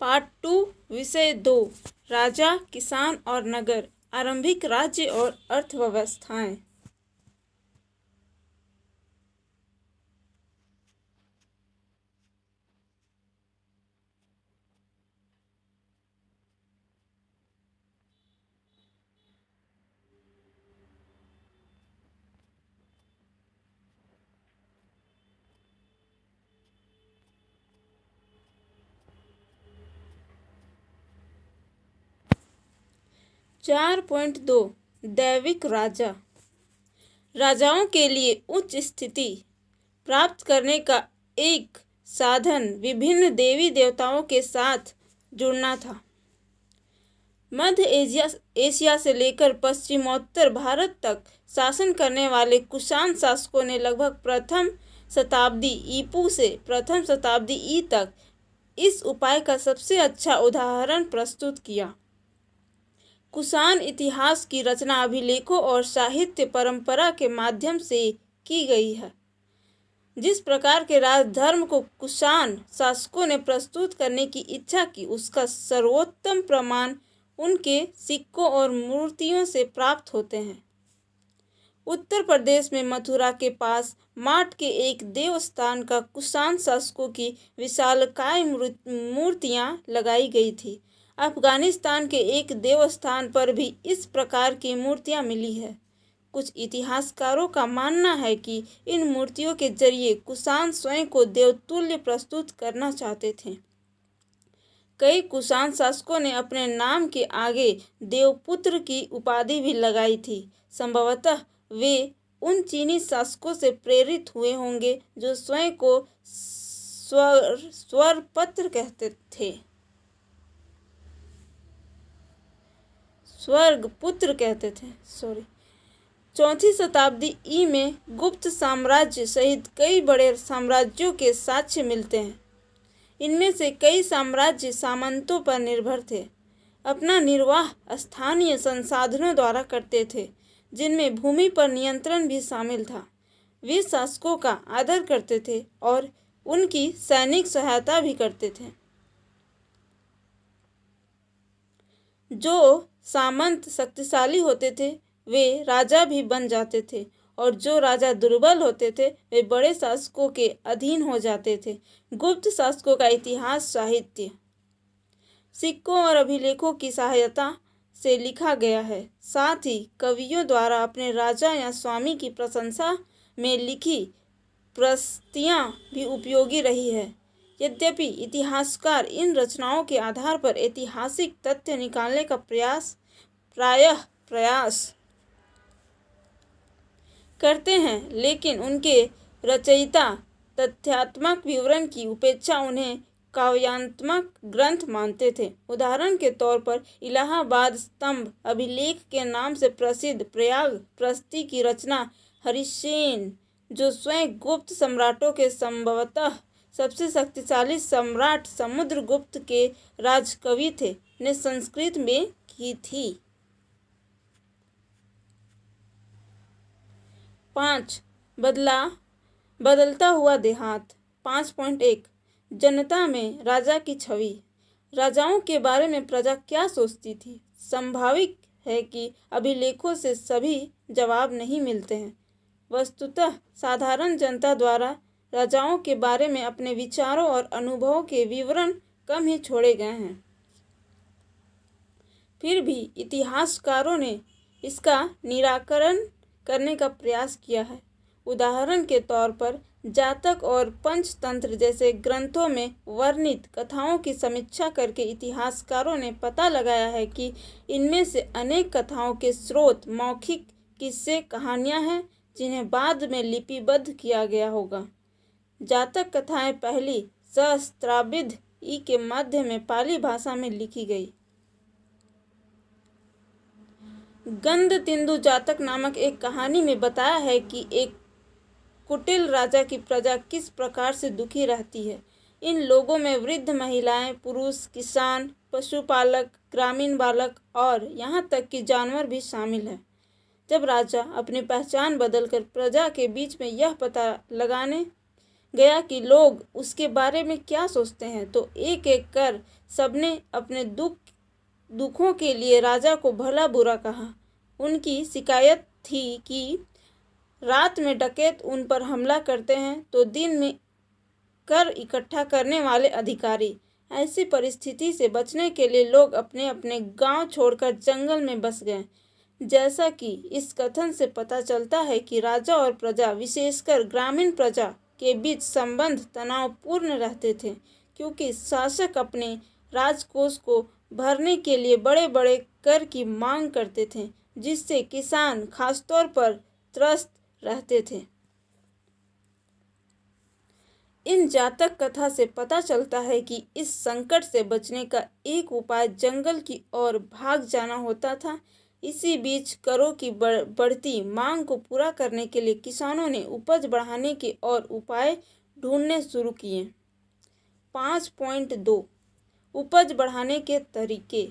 Part 2 विषय 2 राजा, किसान और नगर, आरंभिक राज्य और अर्थव्यवस्थाएं। चार पॉइंट 2 दैविक राजा। राजाओं के लिए उच्च स्थिति प्राप्त करने का एक साधन विभिन्न देवी देवताओं के साथ जुड़ना था। मध्य एशिया से लेकर पश्चिमोत्तर भारत तक शासन करने वाले कुषाण शासकों ने लगभग प्रथम शताब्दी ईपू से प्रथम शताब्दी ई तक इस उपाय का सबसे अच्छा उदाहरण प्रस्तुत किया। कुषाण इतिहास की रचना अभिलेखों और साहित्य परंपरा के माध्यम से की गई है। जिस प्रकार के राजधर्म को कुषाण शासकों ने प्रस्तुत करने की इच्छा की, उसका सर्वोत्तम प्रमाण उनके सिक्कों और मूर्तियों से प्राप्त होते हैं। उत्तर प्रदेश में मथुरा के पास माट के एक देवस्थान का कुषाण शासकों की विशालकाय मूर्तियां लगाई गई थी। अफगानिस्तान के एक देवस्थान पर भी इस प्रकार की मूर्तियां मिली है। कुछ इतिहासकारों का मानना है कि इन मूर्तियों के जरिए कुषाण स्वयं को देवतुल्य प्रस्तुत करना चाहते थे। कई कुषाण शासकों ने अपने नाम के आगे देवपुत्र की उपाधि भी लगाई थी। संभवतः वे उन चीनी शासकों से प्रेरित हुए होंगे जो स्वयं को स्वरपुत्र कहते थे। चौथी शताब्दी ई में गुप्त साम्राज्य सहित कई बड़े साम्राज्यों के साक्ष्य मिलते हैं। इनमें से कई साम्राज्य सामंतों पर निर्भर थे। अपना निर्वाह स्थानीय संसाधनों द्वारा करते थे, जिनमें भूमि पर नियंत्रण भी शामिल था। वे शासकों का आदर करते थे और उनकी सैनिक सहायता भी करते थे। जो सामंत शक्तिशाली होते थे वे राजा भी बन जाते थे, और जो राजा दुर्बल होते थे वे बड़े शासकों के अधीन हो जाते थे। गुप्त शासकों का इतिहास साहित्य सिक्कों और अभिलेखों की सहायता से लिखा गया है। साथ ही कवियों द्वारा अपने राजा या स्वामी की प्रशंसा में लिखी प्रस्तुतियाँ भी उपयोगी रही है। यद्यपि इतिहासकार इन रचनाओं के आधार पर ऐतिहासिक तथ्य निकालने का प्रायः प्रयास करते हैं, लेकिन उनके रचयिता तथ्यात्मक विवरण की उपेक्षा उन्हें काव्यात्मक ग्रंथ मानते थे। उदाहरण के तौर पर इलाहाबाद स्तंभ अभिलेख के नाम से प्रसिद्ध प्रयाग प्रस्ती की रचना हरिसेन, जो स्वयं गुप्त सम्राटों के संभवतः सबसे शक्तिशाली सम्राट समुद्रगुप्त के राजकवि थे, ने संस्कृत में की थी। 5 बदलता हुआ देहात। 5.1 जनता में राजा की छवि। राजाओं के बारे में प्रजा क्या सोचती थी? संभावित है कि अभिलेखों से सभी जवाब नहीं मिलते हैं। वस्तुतः साधारण जनता द्वारा राजाओं के बारे में अपने विचारों और अनुभवों के विवरण कम ही छोड़े गए हैं। फिर भी इतिहासकारों ने इसका निराकरण करने का प्रयास किया है। उदाहरण के तौर पर जातक और पंचतंत्र जैसे ग्रंथों में वर्णित कथाओं की समीक्षा करके इतिहासकारों ने पता लगाया है कि इनमें से अनेक कथाओं के स्रोत मौखिक किस्से कहानियां हैं, जिन्हें बाद में लिपिबद्ध किया गया होगा। जातक कथाएं पहली सहस्त्राब्दी ई के मध्य में पाली भाषा में लिखी गई। गंधतिंदु जातक नामक एक कहानी में बताया है कि एक कुटिल राजा की प्रजा किस प्रकार से दुखी रहती है। इन लोगों में वृद्ध महिलाएं, पुरुष, किसान, पशुपालक, ग्रामीण बालक और यहाँ तक कि जानवर भी शामिल हैं। जब राजा अपनी पहचान बदलकर प्रजा के बीच में यह पता लगाने गया कि लोग उसके बारे में क्या सोचते हैं, तो एक एक कर सबने अपने दुखों के लिए राजा को भला बुरा कहा। उनकी शिकायत थी कि रात में डकैत उन पर हमला करते हैं तो दिन में कर इकट्ठा करने वाले अधिकारी। ऐसी परिस्थिति से बचने के लिए लोग अपने अपने गांव छोड़कर जंगल में बस गए। जैसा कि इस कथन से पता चलता है कि राजा और प्रजा, विशेषकर ग्रामीण प्रजा के बीच संबंध तनावपूर्ण रहते थे, क्योंकि शासक अपने राजकोष को भरने के लिए बड़े बड़े कर की मांग करते थे, जिससे किसान खासतौर पर त्रस्त रहते थे। इन जातक कथा से पता चलता है कि इस संकट से बचने का एक उपाय जंगल की ओर भाग जाना होता था। इसी बीच करों की बढ़ती मांग को पूरा करने के लिए किसानों ने उपज बढ़ाने के और उपाय ढूंढने शुरू किए। 5.2 उपज बढ़ाने के तरीके।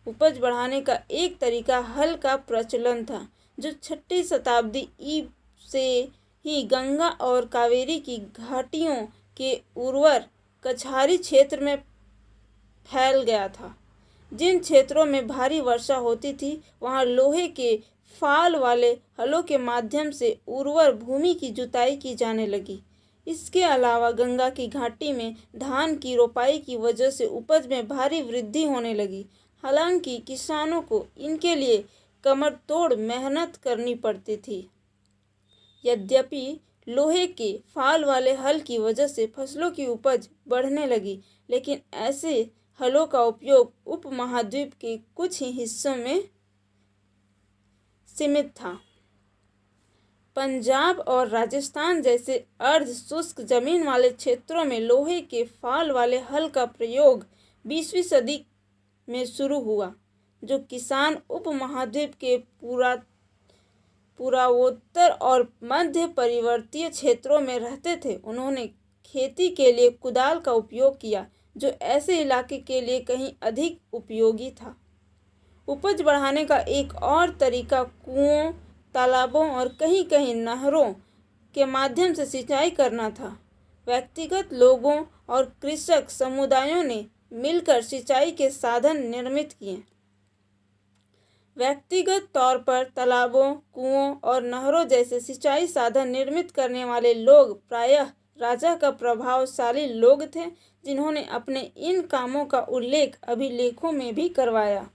उपज बढ़ाने का एक तरीका हल का प्रचलन था, जो 6वीं शताब्दी ई से ही गंगा और कावेरी की घाटियों के उर्वर कछारी क्षेत्र में फैल गया था। जिन क्षेत्रों में भारी वर्षा होती थी, वहां लोहे के फाल वाले हलों के माध्यम से उर्वर भूमि की जुताई की जाने लगी। इसके अलावा गंगा की घाटी में धान की रोपाई की वजह से उपज में भारी वृद्धि होने लगी। हालांकि किसानों को इनके लिए कमर तोड़ मेहनत करनी पड़ती थी। यद्यपि लोहे के फाल वाले हल की वजह से फसलों की उपज बढ़ने लगी, लेकिन ऐसे हलों का उपयोग उपमहाद्वीप के कुछ ही हिस्सों में सीमित था। पंजाब और राजस्थान जैसे अर्ध शुष्क जमीन वाले क्षेत्रों में लोहे के फाल वाले हल का प्रयोग 20वीं सदी में शुरू हुआ। जो किसान उपमहाद्वीप के पूर्वोत्तर और मध्य पर्वतीय क्षेत्रों में रहते थे, उन्होंने खेती के लिए कुदाल का उपयोग किया, जो ऐसे इलाके के लिए कहीं अधिक उपयोगी था। उपज बढ़ाने का एक और तरीका कुओं, तालाबों और कहीं कहीं नहरों के माध्यम से सिंचाई करना था। व्यक्तिगत लोगों और कृषक समुदायों ने मिलकर सिंचाई के साधन निर्मित किए। व्यक्तिगत तौर पर तालाबों, कुओं और नहरों जैसे सिंचाई साधन निर्मित करने वाले लोग प्रायः राजा का प्रभावशाली लोग थे, जिन्होंने अपने इन कामों का उल्लेख अभिलेखों में भी करवाया।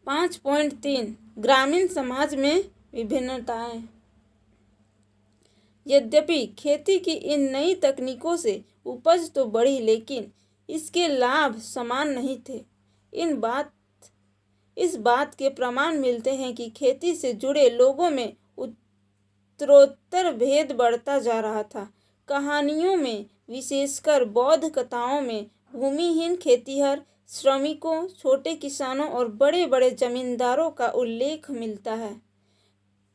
5.3 ग्रामीण समाज में विभिन्नताएं। यद्यपि खेती की इन नई तकनीकों से उपज तो बढ़ी, लेकिन इसके लाभ समान नहीं थे। इस बात के प्रमाण मिलते हैं कि खेती से जुड़े लोगों में उत्तरोत्तर भेद बढ़ता जा रहा था। कहानियों में, विशेषकर बौद्ध कथाओं में, भूमिहीन खेतिहर, श्रमिकों, छोटे किसानों और बड़े बड़े जमींदारों का उल्लेख मिलता है।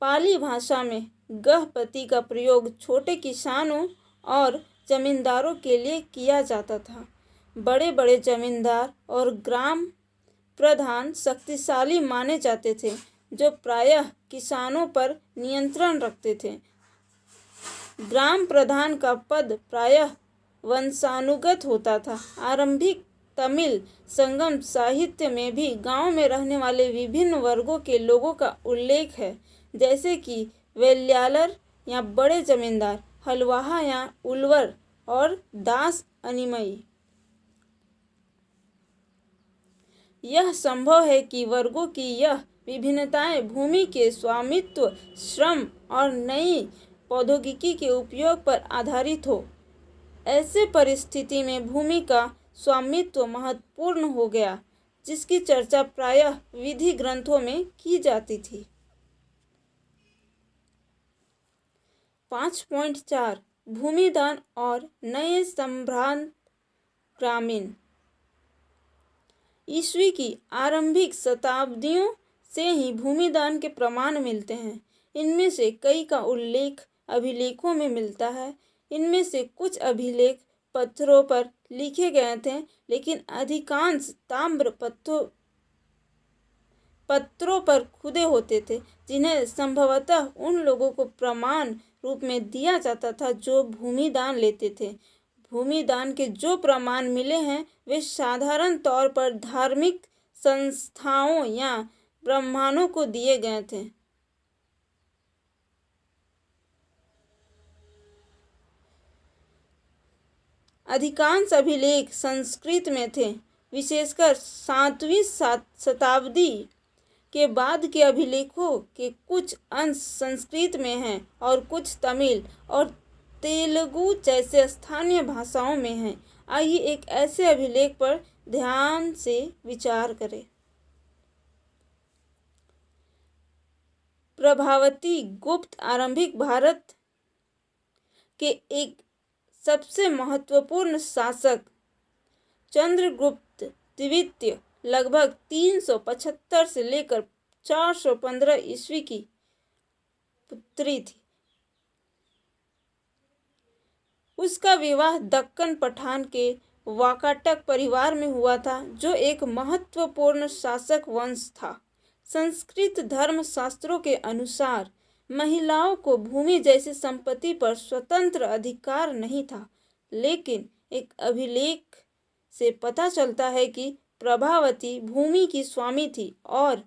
पाली भाषा में गहपति का प्रयोग छोटे किसानों और जमींदारों के लिए किया जाता था। बड़े बड़े जमींदार और ग्राम प्रधान शक्तिशाली माने जाते थे, जो प्रायः किसानों पर नियंत्रण रखते थे। ग्राम प्रधान का पद प्रायः वंशानुगत होता था। आरंभिक तमिल संगम साहित्य में भी गांव में रहने वाले विभिन्न वर्गों के लोगों का उल्लेख है, जैसे कि वेल्यालर या बड़े जमींदार, हलवाहा या उलवर और दास अनिमई। यह संभव है कि वर्गों की यह विभिन्नताएं भूमि के स्वामित्व, श्रम और नई प्रौद्योगिकी के उपयोग पर आधारित हो। ऐसे परिस्थिति में भूमि का स्वामित्व महत्वपूर्ण हो गया, जिसकी चर्चा प्रायः विधि ग्रंथों में की जाती थी। 5.4 भूमिदान और नए संभ्रांत ग्रामीण। ईस्वी की आरंभिक शताब्दियों से ही भूमिदान के प्रमाण मिलते हैं। इनमें से कई का उल्लेख अभिलेखों में मिलता है। इनमें से कुछ अभिलेख पत्थरों पर लिखे गए थे, लेकिन अधिकांश ताम्र पत्रों पर खुदे होते थे, जिन्हें संभवतः उन लोगों को प्रमाण रूप में दिया जाता था जो भूमिदान लेते थे। भूमिदान के जो प्रमाण मिले हैं वे साधारण तौर पर धार्मिक संस्थाओं या ब्राह्मणों को दिए गए थे। अधिकांश अभिलेख संस्कृत में थे, विशेषकर 7वीं शताब्दी के बाद के अभिलेखों के कुछ अंश संस्कृत में हैं और कुछ तमिल और तेलुगु जैसे स्थानीय भाषाओं में हैं। आइए एक ऐसे अभिलेख पर ध्यान से विचार करें। प्रभावती गुप्त आरंभिक भारत के एक सबसे महत्वपूर्ण शासक चंद्रगुप्त द्वितीय लगभग 375 से लेकर 415 ईस्वी की पुत्री थी। उसका विवाह दक्कन पठान के वाकाटक परिवार में हुआ था, जो एक महत्वपूर्ण शासक वंश था। संस्कृत धर्म शास्त्रों के अनुसार महिलाओं को भूमि जैसी संपत्ति पर स्वतंत्र अधिकार नहीं था, लेकिन एक अभिलेख से पता चलता है कि प्रभावती भूमि की स्वामी थी और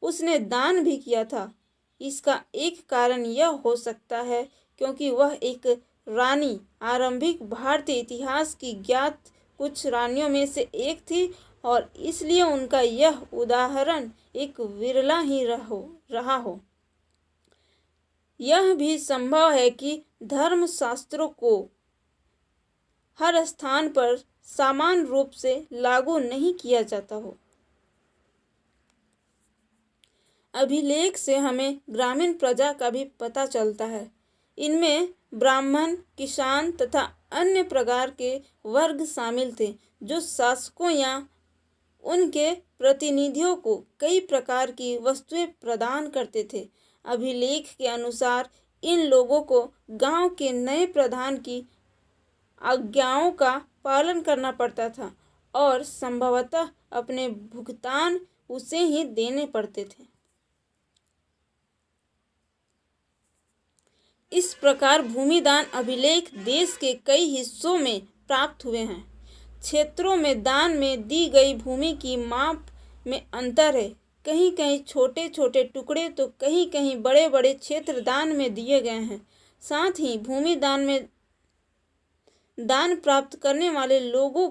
उसने दान भी किया था। इसका एक कारण यह हो सकता है क्योंकि वह एक रानी आरंभिक भारतीय इतिहास की ज्ञात कुछ रानियों में से एक थी और इसलिए उनका यह उदाहरण एक विरला ही रहा हो। यह भी संभव है कि धर्मशास्त्रों को हर स्थान पर समान रूप से लागू नहीं किया जाता हो। अभिलेख से हमें ग्रामीण प्रजा का भी पता चलता है। इनमें ब्राह्मण, किसान तथा अन्य प्रकार के वर्ग शामिल थे, जो शासकों या उनके प्रतिनिधियों को कई प्रकार की वस्तुएं प्रदान करते थे। अभिलेख के अनुसार इन लोगों को गांव के नए प्रधान की आज्ञाओं का पालन करना पड़ता था और संभवतः अपने भुगतान उसे ही देने पड़ते थे। इस प्रकार भूमिदान अभिलेख देश के कई हिस्सों में प्राप्त हुए हैं। क्षेत्रों में दान में दी गई भूमि की माप में अंतर है। कहीं कहीं छोटे छोटे टुकड़े तो कहीं कहीं बड़े बड़े क्षेत्र दान में दिए गए हैं। साथ ही भूमि दान में दान प्राप्त करने वाले लोगों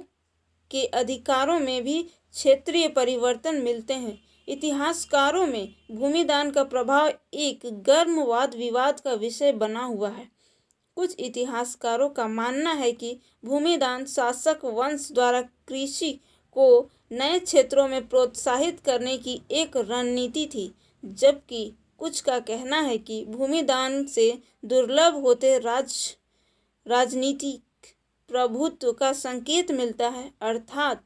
के अधिकारों में भी क्षेत्रीय परिवर्तन मिलते हैं। इतिहासकारों में भूमिदान का प्रभाव एक गर्म वाद विवाद का विषय बना हुआ है। कुछ इतिहासकारों का मानना है कि भूमिदान शासक वंश द्वारा कृषि को नए क्षेत्रों में प्रोत्साहित करने की एक रणनीति थी, जबकि कुछ का कहना है कि भूमिदान से दुर्लभ होते राजनीतिक प्रभुत्व का संकेत मिलता है, अर्थात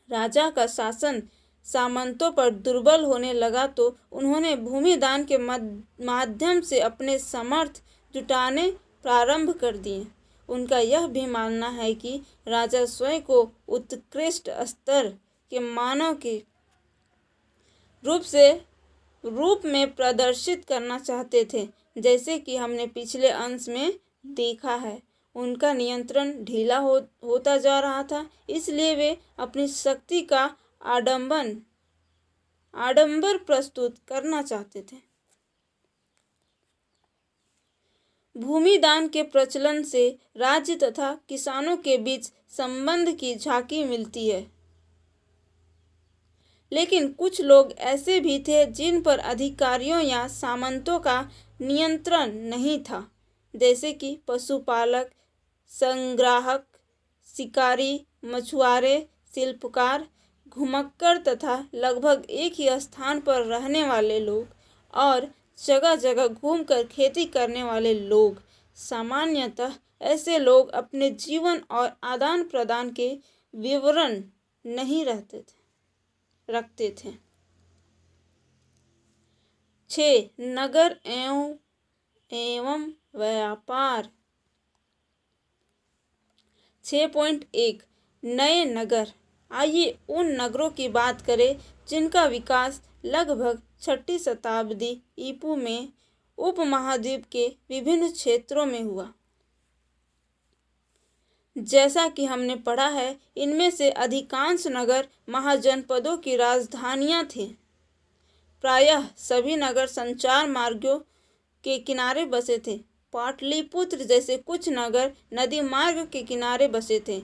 राजा का शासन सामंतों पर दुर्बल होने लगा तो उन्होंने भूमिदान के माध्यम से अपने समर्थ जुटाने प्रारंभ कर दिए। उनका यह भी मानना है कि राजा स्वयं को उत्कृष्ट स्तर के मानव के रूप में प्रदर्शित करना चाहते थे। जैसे कि हमने पिछले अंश में देखा है, उनका नियंत्रण ढीला होता जा रहा था, इसलिए वे अपनी शक्ति का आडंबर प्रस्तुत करना चाहते थे। भूमिदान के प्रचलन से राज्य तथा किसानों के बीच संबंध की झांकी मिलती है, लेकिन कुछ लोग ऐसे भी थे जिन पर अधिकारियों या सामंतों का नियंत्रण नहीं था, जैसे कि पशुपालक, संग्राहक, शिकारी, मछुआरे, शिल्पकार, घुमक्कड़ तथा लगभग एक ही स्थान पर रहने वाले लोग और जगह जगह घूमकर खेती करने वाले लोग। सामान्यतः ऐसे लोग अपने जीवन और आदान प्रदान के विवरण नहीं रखते थे। 6. नगर एवं व्यापार। 6.1 नए नगर। आइए उन नगरों की बात करें जिनका विकास लगभग 6ठी शताब्दी ईपू में उपमहाद्वीप के विभिन्न क्षेत्रों में हुआ। जैसा कि हमने पढ़ा है, इनमें से अधिकांश नगर महाजनपदों की राजधानियां थे। प्रायः सभी नगर संचार मार्गों के किनारे बसे थे। पाटलिपुत्र जैसे कुछ नगर नदी मार्ग के किनारे बसे थे।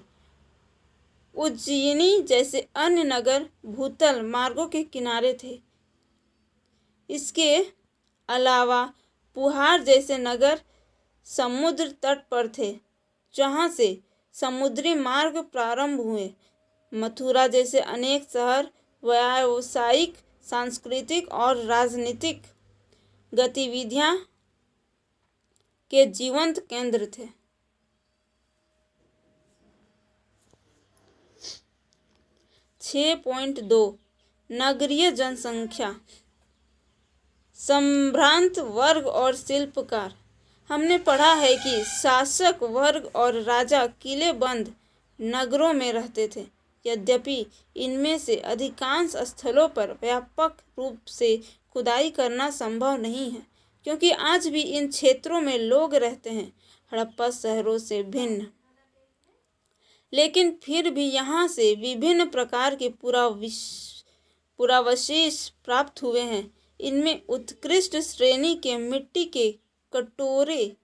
उज्जयिनी जैसे अन्य नगर भूतल मार्गों के किनारे थे। इसके अलावा पुहार जैसे नगर समुद्र तट पर थे, जहाँ से समुद्री मार्ग प्रारंभ हुए। मथुरा जैसे अनेक शहर व्यावसायिक, सांस्कृतिक और राजनीतिक गतिविधियां के जीवंत केंद्र थे। 6.2 नगरीय जनसंख्या, संभ्रांत वर्ग और शिल्पकार। हमने पढ़ा है कि शासक वर्ग और राजा किलेबंद नगरों में रहते थे। यद्यपि इनमें से अधिकांश स्थलों पर व्यापक रूप से खुदाई करना संभव नहीं है, क्योंकि आज भी इन क्षेत्रों में लोग रहते हैं, हड़प्पा शहरों से भिन्न। लेकिन फिर भी यहाँ से विभिन्न प्रकार के पुरावशेष प्राप्त हुए हैं। इनमें उत्कृष्ट श्रेणी के मिट्टी के कटोरे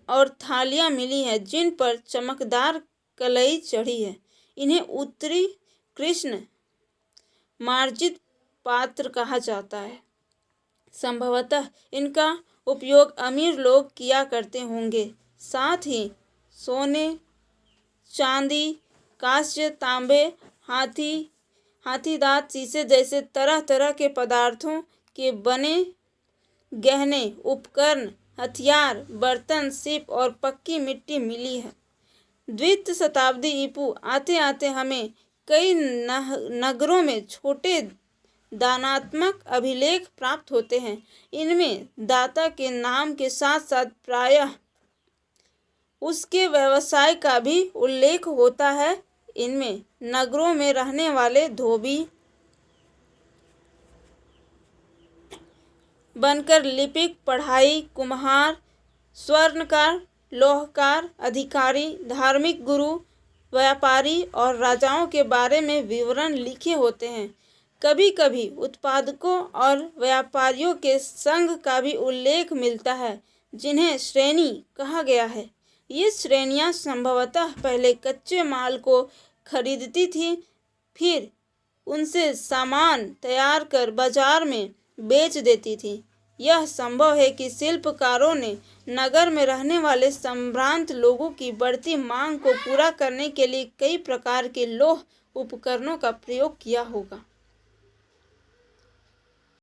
और थालियाँ मिली हैं, जिन पर चमकदार कलई चढ़ी है। इन्हें उत्तरी कृष्ण मार्जित पात्र कहा जाता है। संभवतः इनका उपयोग अमीर लोग किया करते होंगे। साथ ही सोने, चांदी, कांस्य, तांबे, हाथी दांत, शीशे जैसे तरह तरह के पदार्थों के बने गहने, उपकरण, हथियार, बर्तन, सीप और पक्की मिट्टी मिली है। द्वितीय शताब्दी ईपू आते आते हमें कई नगरों में छोटे दानात्मक अभिलेख प्राप्त होते हैं। इनमें दाता के नाम के साथ साथ प्रायः उसके व्यवसाय का भी उल्लेख होता है। इनमें नगरों में रहने वाले धोबी बनकर लिपिक, पढ़ाई, कुम्हार, स्वर्णकार, लोहकार, अधिकारी, धार्मिक गुरु, व्यापारी और राजाओं के बारे में विवरण लिखे होते हैं। कभी कभी उत्पादकों और व्यापारियों के संघ का भी उल्लेख मिलता है, जिन्हें श्रेणी कहा गया है। ये श्रेणियां संभवतः पहले कच्चे माल को खरीदती थी, फिर उनसे सामान तैयार कर बाजार में बेच देती थी। यह संभव है कि शिल्पकारों ने नगर में रहने वाले संभ्रांत लोगों की बढ़ती मांग को पूरा करने के लिए कई प्रकार के लौह उपकरणों का प्रयोग किया होगा।